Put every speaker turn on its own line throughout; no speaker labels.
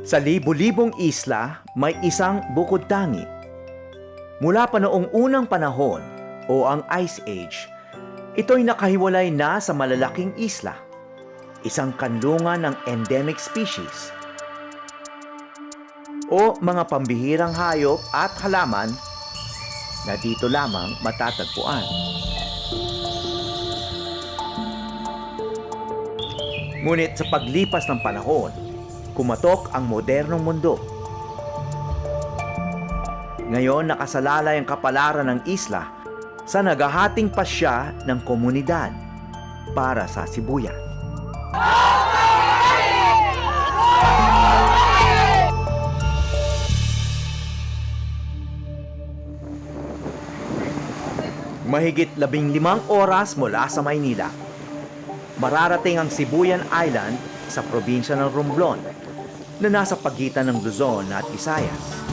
Sa libu-libong isla, may isang bukod tangi. Mula pa noong unang panahon o ang Ice Age, ito'y nakahiwalay na sa malalaking isla, isang kanlungan ng endemic species o mga pambihirang hayop at halaman na dito lamang matatagpuan. Ngunit sa paglipas ng panahon, kumatok ang modernong mundo. Ngayon nakasalalay ang kapalaran ng isla sa naghahating pasya ng komunidad para sa Sibuyan. Mahigit 15 oras mula sa Maynila, mararating ang Sibuyan Island sa probinsya ng Romblon na nasa pagitan ng Luzon at Visayas.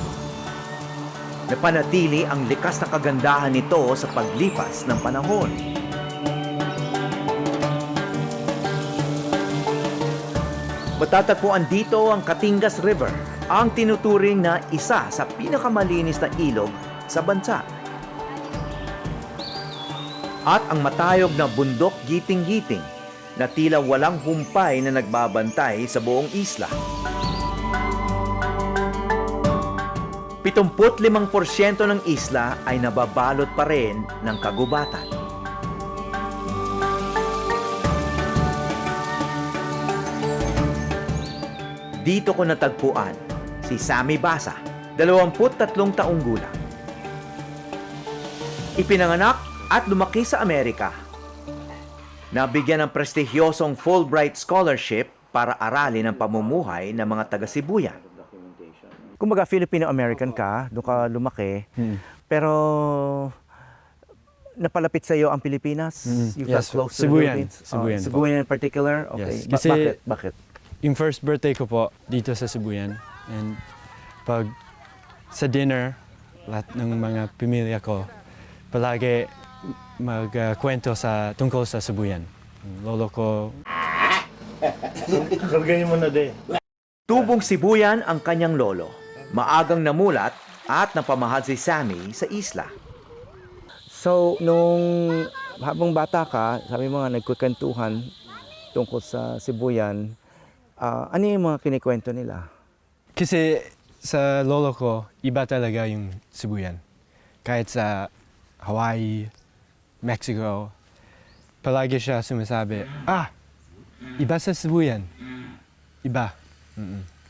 Napanatili ang likas na kagandahan nito sa paglipas ng panahon. Matatagpuan dito ang Catingas River, ang tinuturing na isa sa pinakamalinis na ilog sa bansa. At ang matayog na bundok giting-giting na tila walang humpay na nagbabantay sa buong isla. 75% ng isla ay nababalot pa rin ng kagubatan. Dito ko natagpuan si Sammy Basa, 23 taong gulang. Ipinanganak at lumaki sa Amerika. Nabigyan ng prestigyosong Fulbright Scholarship para aralin ang pamumuhay ng mga taga-Sibuyan. Kumbaga, Filipino-American ka, doon ka lumaki, pero napalapit sa iyo ang Pilipinas? You felt
Yes,
close to the
Sibuyan.
Philippines?
Sibuyan po.
Sibuyan in particular? Okay.
Yes, kasi
Bakit?
yung first birthday ko po dito sa Sibuyan. And pag sa dinner, lahat ng mga pamilya ko, palagi magkwento tungkol sa Sibuyan. Lolo ko.
Kargayin mo na din.
Tubong Sibuyan ang kanyang lolo. Maagang namulat at napamahal si Sammy sa isla. So, nung habang bata ka, sabi mo nga nagkukwentuhan tungkol sa Sibuyan, ano yung mga kinikwento nila?
Kasi sa lolo ko, iba talaga yung Sibuyan. Kahit sa Hawaii, Mexico, palagi siya sumasabi, iba sa Sibuyan. Iba.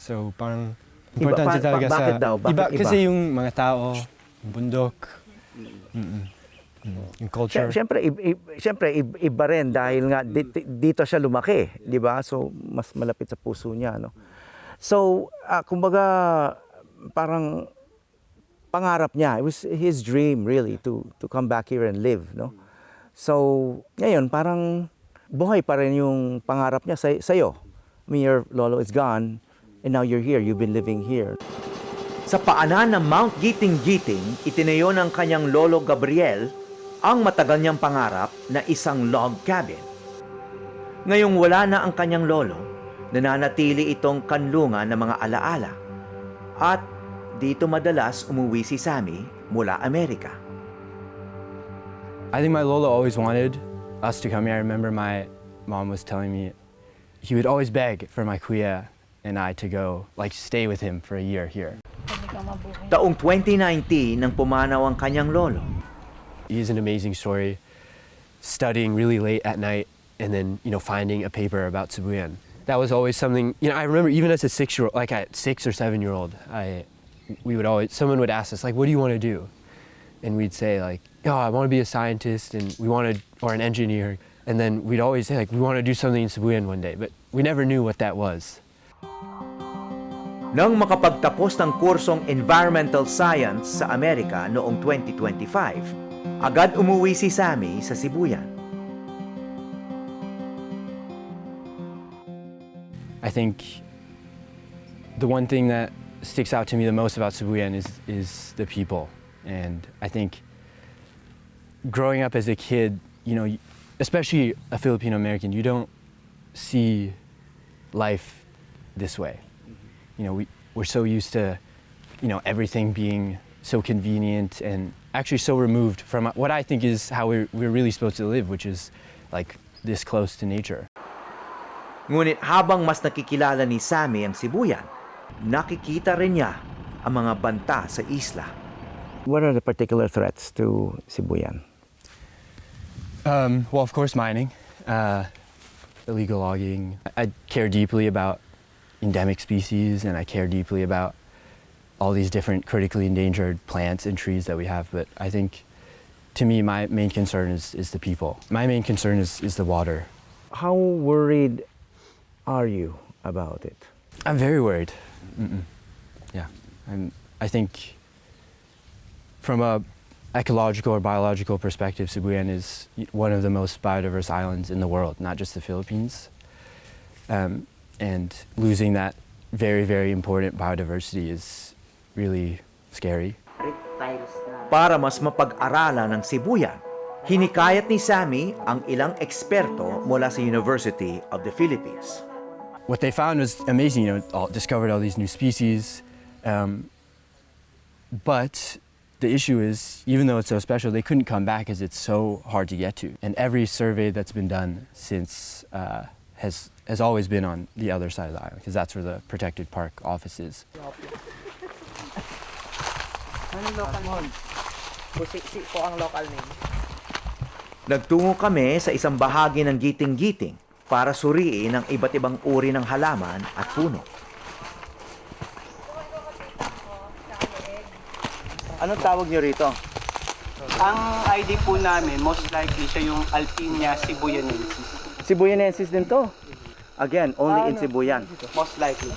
So, parang importante talaga
bakit daw? Bakit
iba?
iba?
Kasi yung mga tao, bundok, yung culture.
Siyempre, iba rin dahil nga dito siya lumaki, di ba? So, mas malapit sa puso niya, no? So, kumbaga, parang pangarap niya. It was his dream, really, to come back here and live, no? So, ngayon, parang buhay pa rin yung pangarap niya sa'yo. I mean, your lolo is gone, and now you're here. You've been living here. Sa paanan ng Mount Giting-Giting, itinayo ng kanyang lolo Gabriel ang matagal niyang pangarap na isang log cabin. Ngayong wala na ang kanyang lolo, nananatili itong kanlungan ng mga alaala. At dito madalas umuwi si Sammy mula Amerika.
I think my lolo always wanted us to come here. I remember my mom was telling me he would always beg for my kuya and I to go, like, stay with him for a year here.
Taong 2019 nang pumanaw ang kanyang lolo.
He has an amazing story, studying really late at night and then, finding a paper about Sibuyan. That was always something, I remember even as a 6-year-old, like at 6 or 7-year-old, someone would ask us, like, what do you want to do? And we'd say, like, I want to be a scientist and or an engineer. And then we'd always say, like, we want to do something in Sibuyan one day, but we never knew what that was.
Nang makapagtapos ng kursong Environmental Science sa Amerika noong 2025, agad umuwi si Sammy sa Sibuyan.
I think the one thing that sticks out to me the most about Sibuyan is the people. And I think growing up as a kid, especially a Filipino American, you don't see life this way.
we're so used to, everything being so convenient and actually so removed from what I think is how we're really supposed to live, which is like this close to nature.
Ngunit habang mas nakikilala ni Sammy ang Sibuyan, nakikita rin niya ang mga banta sa isla. What are the particular threats to Sibuyan?
Well, of course, mining, illegal logging.
I care deeply about endemic species, and I care deeply about all these different critically endangered plants and trees that we have. But I think, to me, my main concern is the people. My main concern is the water.
How worried are you about it?
I'm very worried. Yeah, I think from a ecological or biological perspective, Sibuyan is one of the most biodiverse islands in the world, not just the Philippines. And losing that very, very important biodiversity is really scary.
Para mas mapag-aralan ng Sibuyan, hinikayat ni Sammy ang ilang eksperto mula sa University of the Philippines.
What they found was amazing, discovered all these new species. But the issue is, even though it's so special, they couldn't come back because it's so hard to get to. And every survey that's been done since has always been on the other side of the island, because that's where the protected park office is.
Anong local name? Busiksi po ang local name.
Nagtungo kami sa isang bahagi ng giting-giting para suriin ang iba't ibang uri ng halaman at puno. Anong tawag niyo rito?
Ang ID po namin, most likely siya yung Alpinia cebuyanensis.
Sibuyanensis din to. Again, only in Sibuyan.
Most likely.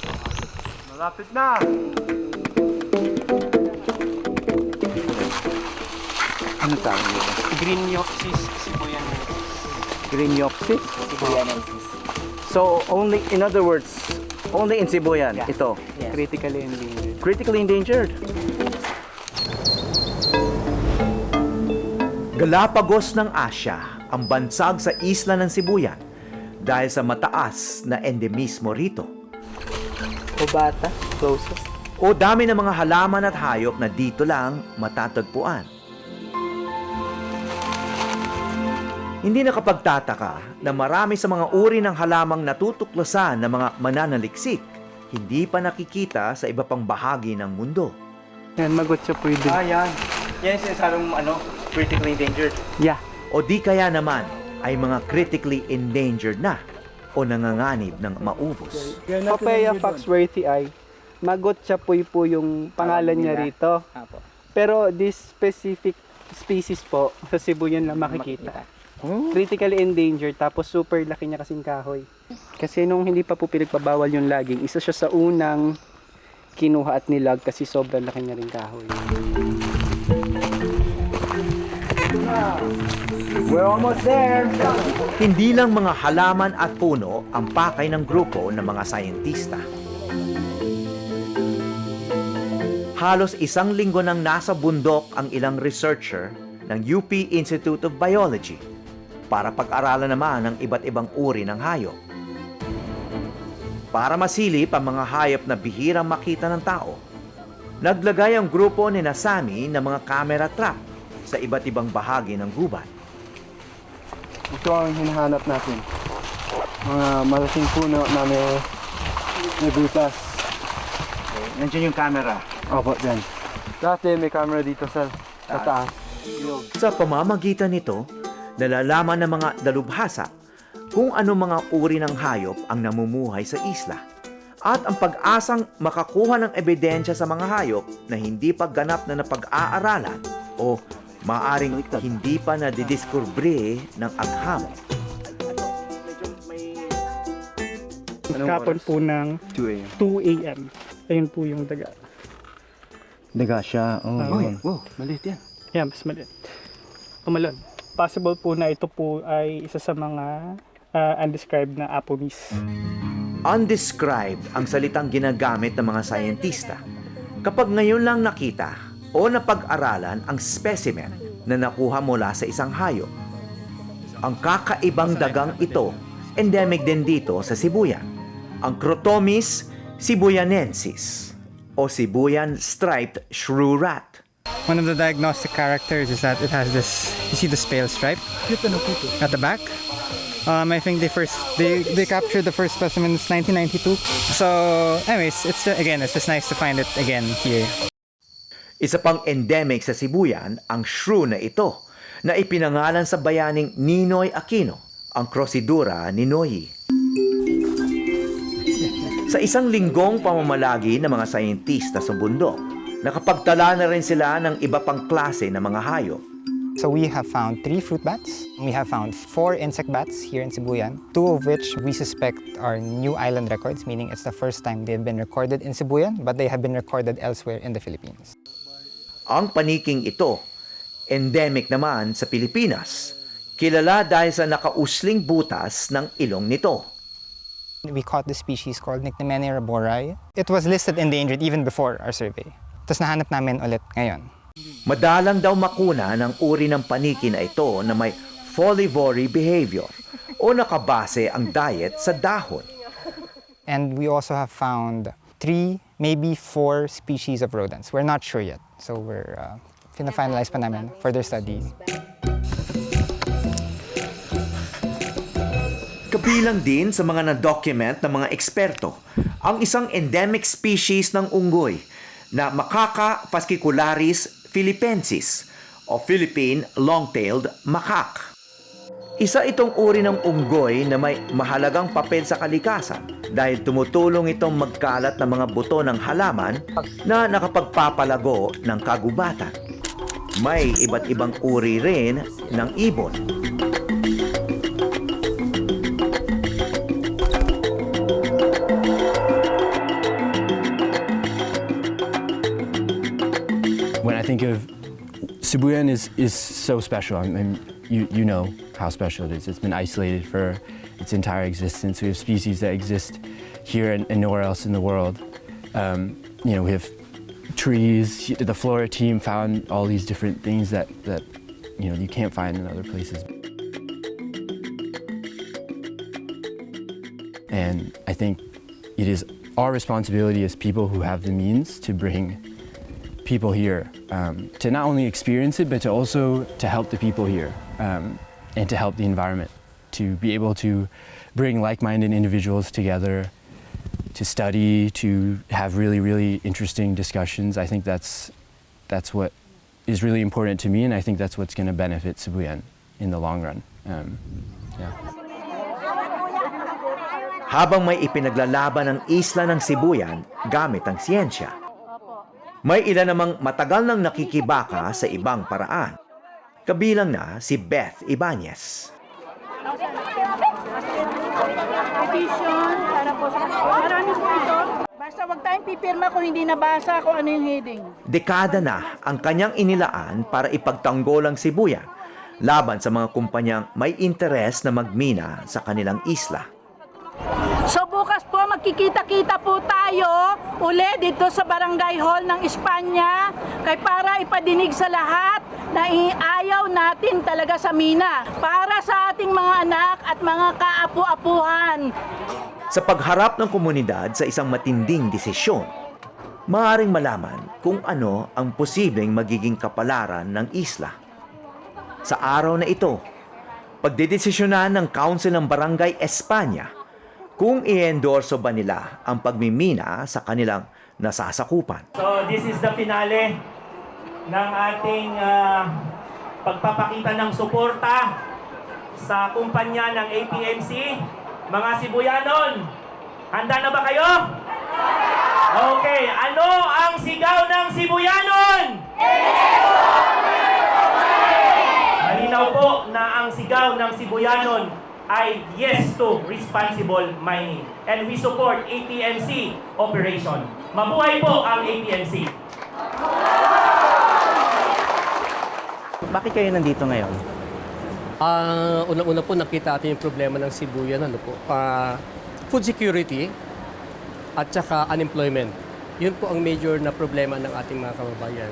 Malapit na! Ano tawag niyo?
Greenioxis cebuyanensis.
Greenioxis?
Sibuyanensis.
So, only, in other words, only in Sibuyan,
Yeah.
ito.
Yes.
Critically endangered.
Critically endangered. Galapagos ng Asya ang bansag sa isla ng Sibuyan dahil sa mataas na endemismo rito.
Obata, closest.
O dami ng mga halaman at hayop na dito lang matatagpuan. Hindi nakapagtataka na marami sa mga uri ng halamang natutuklasan ng mga mananaliksik hindi pa nakikita sa iba pang bahagi ng mundo.
Yan, magot siya po yun.
Yan. Yan sinasabing critically endangered.
Yeah.
O di kaya naman ay mga critically endangered na o nanganganib ng maubos.
Papaya Foxworthy ay magot siya po yung pangalan niya rito.
Apo.
Pero this specific species po sa Sibuyan lang makikita. Critically endangered, tapos super laki niya kasing kahoy. Kasi nung hindi pa po pinagpabawal yung logging, isa siya sa unang kinuha at nilag kasi sobrang laki niya rin kahoy.
We're almost there! Hindi lang mga halaman at puno ang pakay ng grupo ng mga sayentista. Halos isang linggo nang nasa bundok ang ilang researcher ng UP Institute of Biology para pag-aralan naman ang iba't ibang uri ng hayop. Para masilip ang mga hayop na bihirang makita ng tao, naglagay ang grupo ni Sammy ng mga camera trap sa iba't ibang bahagi ng gubat.
Ito ang hinahanap natin. Mga malaking puno na may butas.
Nandiyan yung camera.
Opo, dyan. Dati may camera dito sa taas.
Sa pamamagitan nito, nalalaman ng mga dalubhasa kung ano mga uri ng hayop ang namumuhay sa isla at ang pag-asang makakuha ng ebidensya sa mga hayop na hindi pa ganap na napag-aaralan o maaring hindi pa nadidiskubre ng agham.
Kapon po ng 2 a.m. Ayun po yung daga.
Daga siya.
Wow, maliit yan.
Yan, mas maliit. Tumalon. Possible po na ito po ay isa sa mga undescribed na apomis.
Undescribed ang salitang ginagamit ng mga sayentista kapag ngayon lang nakita o napag-aralan ang specimen na nakuha mula sa isang hayop. Ang kakaibang dagang ito, endemic din dito sa Sibuyan. Ang Crotomys Cebuyanensis o Sibuyan striped shrew rat.
One of the diagnostic characters is that it has this, you see this pale stripe at the back. I think they captured the first specimen in 1992. So anyways, it's just nice to find it again here.
Isa pang endemic sa Sibuyan ang shrew na ito na ipinangalan sa bayaning Ninoy Aquino, ang Crosidura ninoyi. Sa isang linggong pamamalagi ng mga sayentista sa bundok, nakapagtala na rin sila ng iba pang klase ng mga hayop.
So we have found 3 fruit bats. We have found 4 insect bats here in Sibuyan, 2 of which we suspect are new island records, meaning it's the first time they've been recorded in Sibuyan, but they have been recorded elsewhere in the Philippines.
Ang paniking ito, endemic naman sa Pilipinas, kilala dahil sa nakausling butas ng ilong nito.
We caught the species called Nyctemenia rabori. It was listed endangered even before our survey. Tapos nahanap namin ulit ngayon.
Madalang daw makuna ng uri ng paniki na ito na may folivory behavior o nakabase ang diet sa dahon.
And we also have found 3, maybe 4 species of rodents. We're not sure yet. So we're finalize pa namin further study.
Kabilang din sa mga na-document ng mga eksperto ang isang endemic species ng unggoy na Macaca fascicularis philippensis o Philippine long-tailed macaque. Isa itong uri ng unggoy na may mahalagang papel sa kalikasan dahil tumutulong itong magkalat ng mga buto ng halaman na nakapagpapalago ng kagubatan. May iba't ibang uri rin ng ibon.
When I think of Sibuyan is so special. I mean, you know how special it is. It's been isolated for its entire existence. We have species that exist here and nowhere else in the world. We have trees. The Flora team found all these different things that you can't find in other places. And I think it is our responsibility as people who have the means to bring people here to not only experience it, but to also to help the people here and to help the environment, to be able to bring like-minded individuals together, to study, to have really, really interesting discussions. I think that's what is really important to me, and I think that's what's going to benefit Sibuyan in the long run.
Habang may ipinaglalaban ang isla ng Sibuyan gamit ang siyensya, may ilan namang matagal nang nakikibaka sa ibang paraan. Kabilang na si Beth Ibanez.
Petition para po sa marami po ito. Basta wag tayong pipirma kung hindi nabasa kung ano yung heading.
Dekada na ang kanyang inilaan para ipagtanggol ang Sibuyan laban sa mga kumpanyang may interes na magmina sa kanilang isla.
So bukas po magkikita-kita po tayo uli dito sa Barangay Hall ng Espanya kay para ipadinig sa lahat na iayaw natin talaga sa mina para sa ating mga anak at mga kaapu-apuhan.
Sa pagharap ng komunidad sa isang matinding desisyon, maaaring malaman kung ano ang posibleng magiging kapalaran ng isla. Sa araw na ito, pagdedesisyonan ng Council ng Barangay Espanya kung i-endorso ba nila ang pagmimina sa kanilang nasasakupan.
So this is the finale ng ating pagpapakita ng suporta sa kumpanya ng APMC. Mga Sibuyanon, handa na ba kayo? Okay, ano ang sigaw ng Sibuyanon? Malinaw po na ang sigaw ng Sibuyanon ay yes to responsible mining. And we support APMC operation. Mabuhay po ang APMC.
Bakit kayo nandito ngayon?
Unang-una po nakita natin yung problema ng Sibuyan, food security at saka unemployment. Yun po ang major na problema ng ating mga kababayan.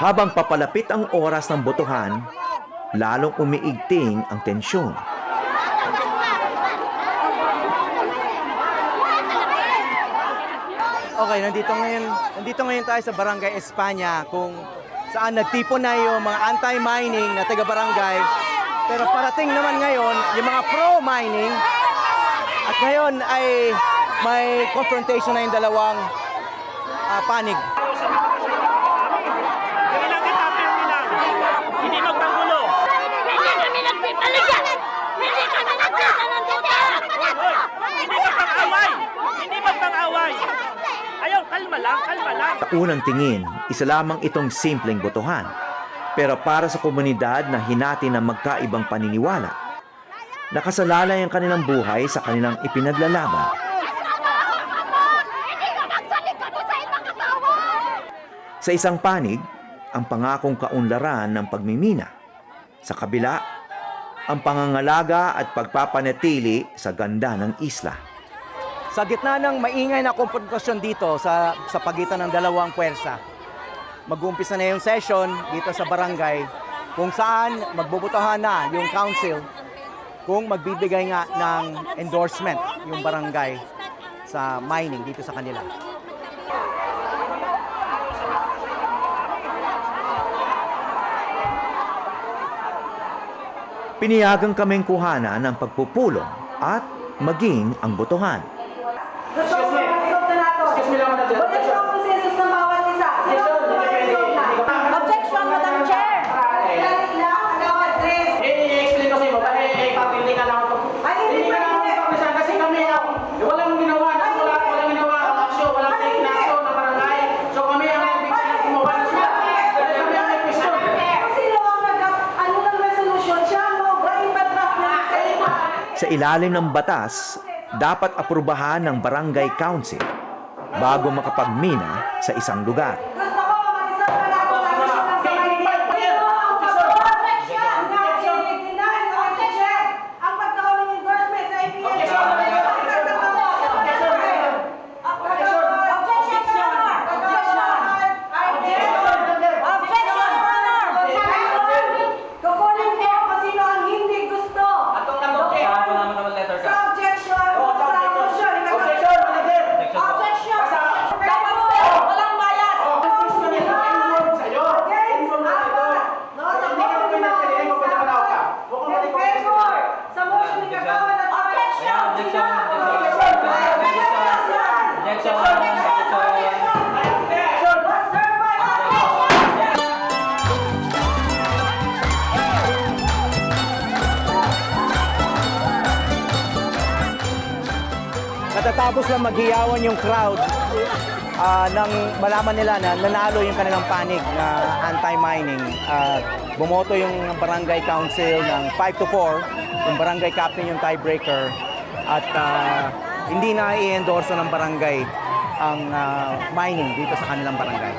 Habang papalapit ang oras ng botohan, lalong umiigting ang tensyon.
Okay, nandito ngayon tayo sa Barangay Espanya kung saan nagtipon na yung mga anti-mining na taga-barangay. Pero parating naman ngayon yung mga pro-mining at ngayon ay may confrontation na yung dalawang panig.
Hindi magpanggulo.
Hindi kami nagpipaligan! Hindi kami nagpisa ng tuta!
Hindi magpang-away! Hindi magpang-away! Ayaw, kalma lang, kalma lang.
Sa unang tingin, isa lamang itong simpleng botohan. Pero para sa komunidad na hinati ng magkaibang paniniwala, nakasalalay ang kanilang buhay sa kanilang ipinaglalaban. Sa isang panig, ang pangakong kaunlaran ng pagmimina. Sa kabila, ang pangangalaga at pagpapanatili sa ganda ng isla.
Sa gitna ng maingay na konfrontasyon dito sa pagitan ng dalawang puwersa, mag-uumpisa na yung session dito sa barangay kung saan magbubutuhan na yung council kung magbibigay nga ng endorsement yung barangay sa mining dito sa kanila.
Piniyagang kaming kuhanan ng pagpupulong at maging ang botohan.
Objection, Madam Chair!
I-explain ko sa iyo, hindi ka lang kasi kami walang ginawa, walang ginawa ang aksyon, walang take na aksyon ng barangay. So kami ang gumawa na sila. Dahil kami ang may question.
Sa ilalim ng batas, dapat aprubahan ng barangay council bago makapagmina sa isang lugar.
Katatapos lang maghiyawan yung crowd nang malaman nila na nanalo yung kanilang panig na anti-mining. Bumoto yung barangay council ng 5-4, yung barangay captain yung tiebreaker at hindi na i-endorso ng barangay ang mining dito sa kanilang barangay.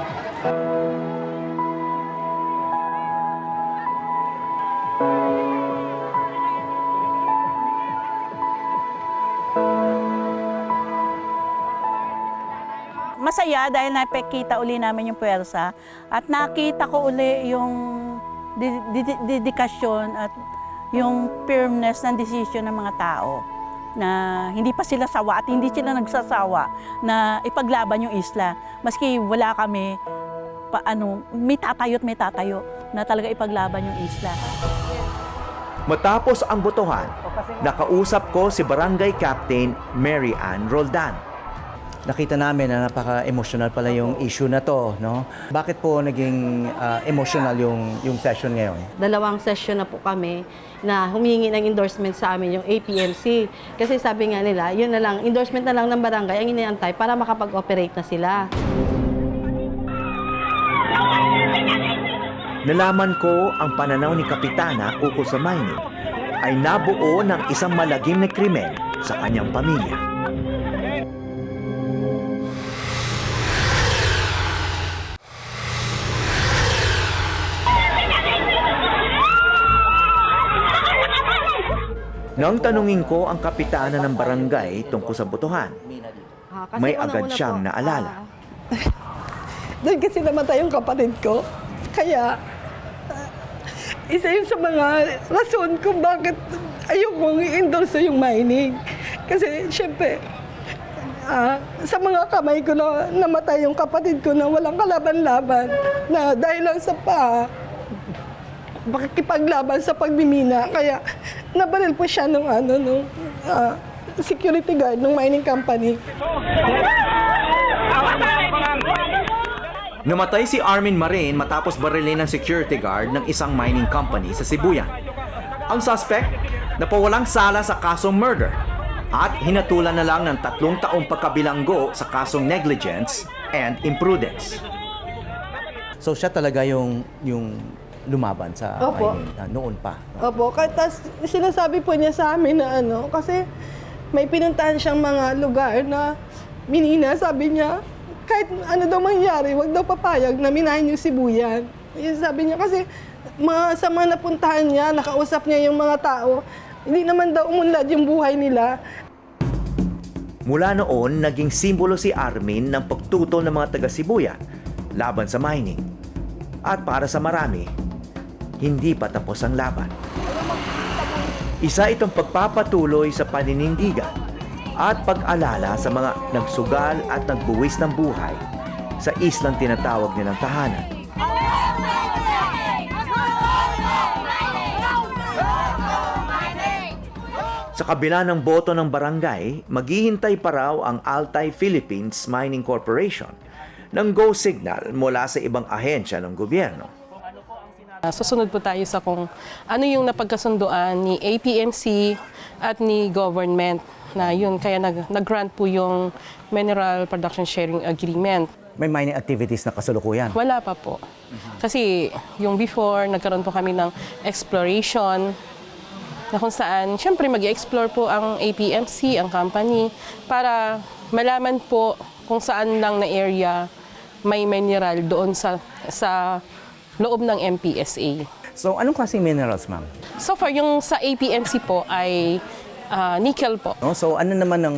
Masaya dahil napakita uli namin yung puwersa at nakita ko uli yung dedikasyon at yung firmness ng desisyon ng mga tao na hindi pa sila sawa at hindi sila nagsasawa na ipaglaban yung isla. Maski wala kami, may tatayo na talaga ipaglaban yung isla.
Matapos ang botohan, nakausap ko si Barangay Captain Mary Ann Roldan.
Nakita namin na napaka-emotional pala yung issue na to, no? Bakit po naging emotional yung session ngayon?
Dalawang session na po kami na humingi ng endorsement sa amin yung APMC. Kasi sabi nga nila, yun na lang, endorsement na lang ng barangay ang iniantay para makapag-operate na sila.
Nalaman ko ang pananaw ni Kapitana ukol sa mining ay nabuo ng isang malagim na krimen sa kanyang pamilya. Nang tanungin ko ang kapitana ng barangay tungkol sa botohan, may agad siyang naalala.
Doon kasi namatay yung kapatid ko.
Kaya, isa yun sa mga rason kung bakit ayokong i-endorse yung mining. Kasi, syempre, sa mga kamay ko na namatay yung kapatid ko na walang kalaban-laban na dahil lang sa makikipaglaban sa pagmimina. Kaya, nabaril po siya nung security guard ng mining company.
Namatay si Armin Marin matapos barilin ng security guard ng isang mining company sa Sibuyan. Ang suspect, napawalang sala sa kasong murder at hinatulan na lang ng 3 taong pagkabilanggo sa kasong negligence and imprudence. So siya talaga yung lumaban sa
Opo.
mining noon pa.
Opo, tas sinasabi po niya sa amin na kasi may pinuntahan siyang mga lugar na minina, sabi niya, kahit ano daw mangyari, wag daw papayag na minahin yung Sibuyan. Yung sabi niya kasi sa mga napuntahan niya, nakausap niya yung mga tao, hindi naman daw umunlad yung buhay nila.
Mula noon, naging simbolo si Armin ng pagtutol ng mga taga-Sibuyan laban sa mining. At para sa marami, hindi pa tapos ang laban. Isa itong pagpapatuloy sa paninindigan at pag-alala sa mga nagsugal at nagbuwis ng buhay sa islang tinatawag nilang tahanan. Sa kabila ng boto ng barangay, maghihintay pa raw ang Altai Philippines Mining Corporation ng go signal mula sa ibang ahensya ng gobyerno.
Susunod po tayo sa kung ano yung napagkasunduan ni APMC at ni government na yun, kaya nag-grant po yung Mineral Production Sharing Agreement.
May mining activities na kasalukuyan?
Wala pa po. Kasi yung before, nagkaroon po kami ng exploration na kung saan, syempre mag-explore po ang APMC, ang company, para malaman po kung saan lang na area may mineral doon sa loob ng MPSA.
So, anong klaseng minerals, ma'am?
So far, yung sa APMC po ay nickel po.
So, ano naman ang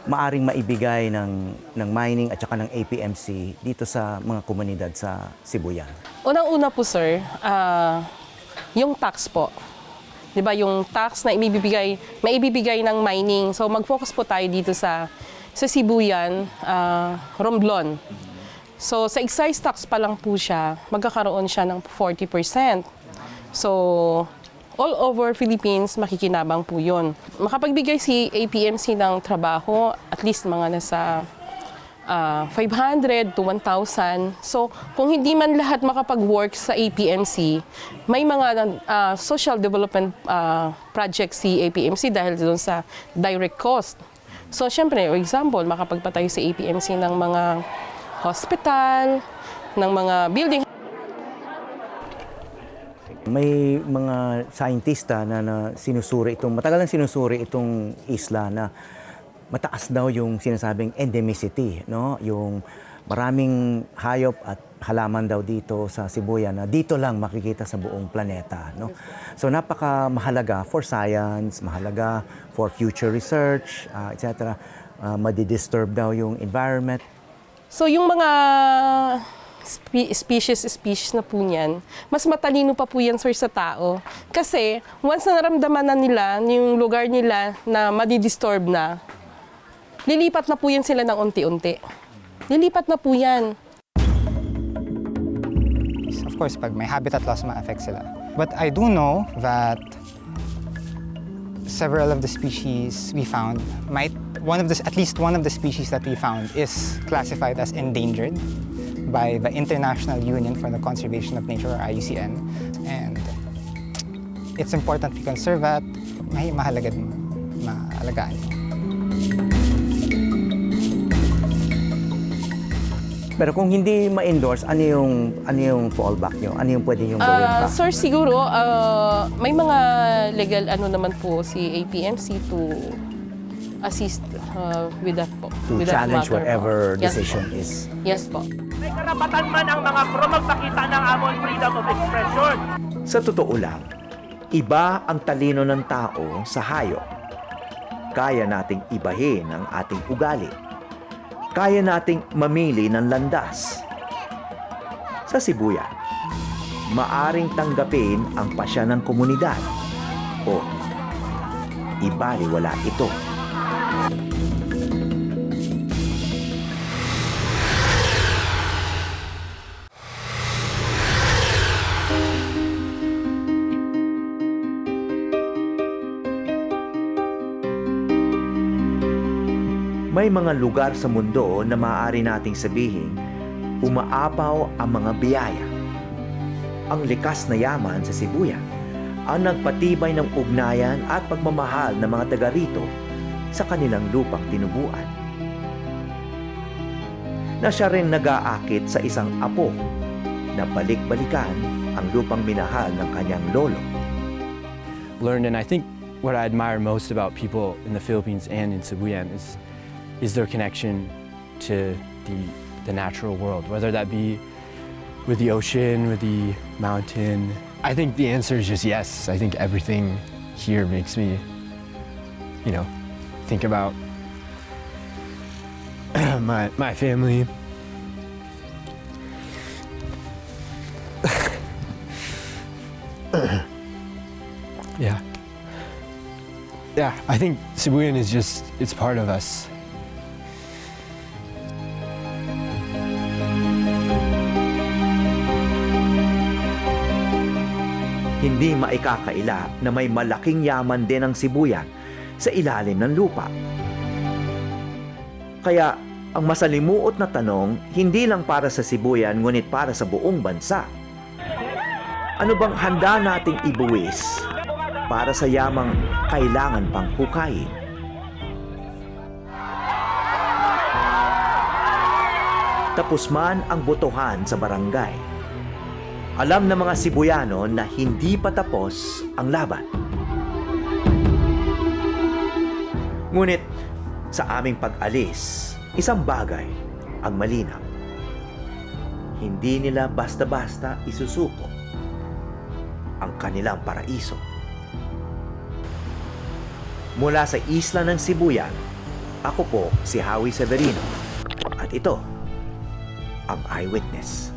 maaring maibigay ng mining at saka ng APMC dito sa mga komunidad sa Sibuyan?
Unang-una po, sir, yung tax po. 'Di ba, yung tax na maibibigay ng mining. So, mag-focus po tayo dito sa Sibuyan, Romblon. So, sa excise tax pa lang po siya, magkakaroon siya ng 40%. So, all over Philippines, makikinabang po yun. Makapagbigay si APMC ng trabaho, at least mga nasa 500 to 1,000. So, kung hindi man lahat makapag-work sa APMC, may mga social development projects si APMC dahil doon sa direct cost. So, syempre, for example, makapagpatayo sa APMC ng mga hospital, ng mga building.
May mga scientista na matagal nang sinusuri itong isla na mataas daw yung sinasabing endemicity, no? Yung maraming hayop at halaman daw dito sa Sibuyan na dito lang makikita sa buong planeta, no? So napaka mahalaga for science, mahalaga for future research, etc. Madi-disturb daw yung environment.
So yung mga species na po niyan, mas matalino pa po yan, sir, sa tao. Kasi once na naramdaman na nila yung lugar nila na madidisturb na, lilipat na po yan sila ng unti-unti. Lilipat na po yan.
Of course, pag may habitat loss, ma-affect sila. But I do know that several of the species we found at least one of the species that we found is classified as endangered by the International Union for the Conservation of Nature, or IUCN. And it's important we conserve that. Mahalaga din maalagaan.
Pero kung hindi ma-endorse, ano yung fallback nyo? Ano yung pwede yung gawin pa?
Sir, siguro, may mga legal naman po si APMC to assist with that po.
To
with
challenge
that matter
whatever
po.
decision is.
Yes po.
May karapatan man ang mga pro magpakita ng amon freedom of expression.
Sa totoo lang, iba ang talino ng tao sa hayop. Kaya nating ibahin ang ating ugali. Kaya nating mamili ng landas. Sa Sibuyan,
maaring tanggapin ang pasya ng komunidad o ibaliwala ito. May mga lugar sa mundo na maaari nating sabihin, umaapaw ang mga biyaya. Ang likas na yaman sa Sibuyan ang nagpatibay ng ugnayan at pagmamahal ng mga taga rito sa kanilang lupang tinubuan. Na siya rin nag-aakit sa isang apo na balik-balikan ang lupang minahal ng kanyang lolo.
Learned, and I think what I admire most about people in the Philippines and in Sibuyan is their connection to the natural world, whether that be with the ocean, with the mountain. I think the answer is just yes. I think everything here makes me, think about my family. Yeah, I think Sibuyan is it's part of us.
Hindi maikakaila na may malaking yaman din ang Sibuyan sa ilalim ng lupa. Kaya ang masalimuot na tanong, hindi lang para sa Sibuyan ngunit para sa buong bansa. Ano bang handa nating ibuwis para sa yamang kailangan pang hukayin? Tapos man ang botohan sa barangay, alam ng mga Sibuyano na hindi pa tapos ang laban. Ngunit sa aming pag-alis, isang bagay ang malinaw. Hindi nila basta-basta isusuko ang kanilang paraiso. Mula sa isla ng Sibuyan, ako po si Howie Severino at ito ang Eyewitness.